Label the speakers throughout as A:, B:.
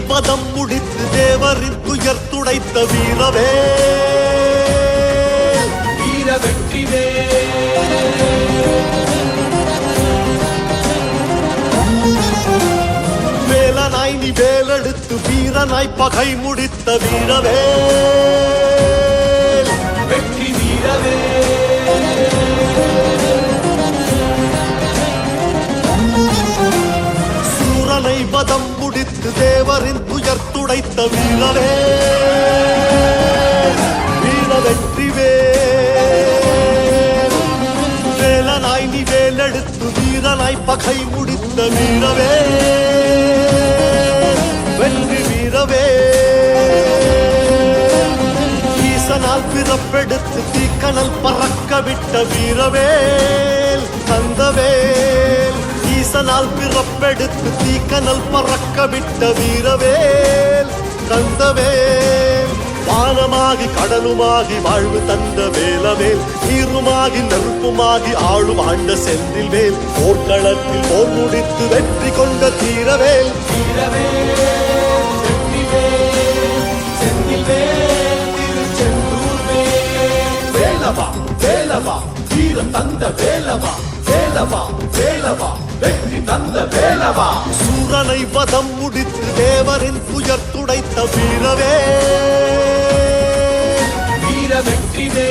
A: பதம் முடித்து தேவரின் துயர் துடைத்த வீரவே வீர வெற்றிவே வேலனாய் நீ வேலெடுத்து வீரனாய் பகை முடித்த வீரவே வெற்றி வீரவே சூரனை பதம் முடித்து தேவரின் துயர் துடைத்த வீரவே வீர வெற்றிவே வேலனாய் நீ வேலெடுத்து வீரனாய் பகை முடித்த வீரவே வெற்றி வீரவே ஈசனால் பிறப்பெடுத்து தீக்கணல் பறக்க விட்ட வீரவேல் தந்தவேல் ஈசனால் பிறப்பெடுத்து தீக்கணல் பறக்க விட்ட வீரவேல் தந்தவேல் வானமாகி கடலுமாகி வாழ்வு தந்த வேலவேல் நீருமாகி நெருப்புமாகி ஆளும் ஆண்ட செந்தில் வேல் போர்க்களத்தில் போர் முடித்து வெற்றி கொண்ட தீரவேல் வேலவா வேலவா வீரம் தந்த வேலவா வேலவா வேலவா வெற்றி தந்த வேலவா சூரனை வதம் முடித்து தேவரின் துயர் துடைத்த வீரவே வீர வெற்றிவே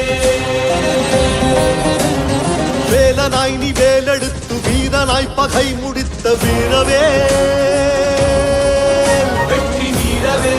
A: வேலனாய் நீ வேலெடுத்து வீரனாய் பகை முடித்த வீரவே வெற்றி வீரவே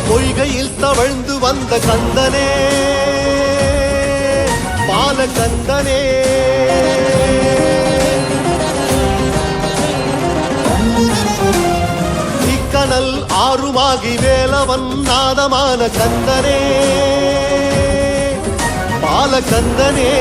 A: பொய்கையில் தவழ்ந்து வந்த கந்தனே பால கந்தனே தீக்கணல் ஆறுமாகி வேலவன் நாதமான கந்தனே பால கந்தனே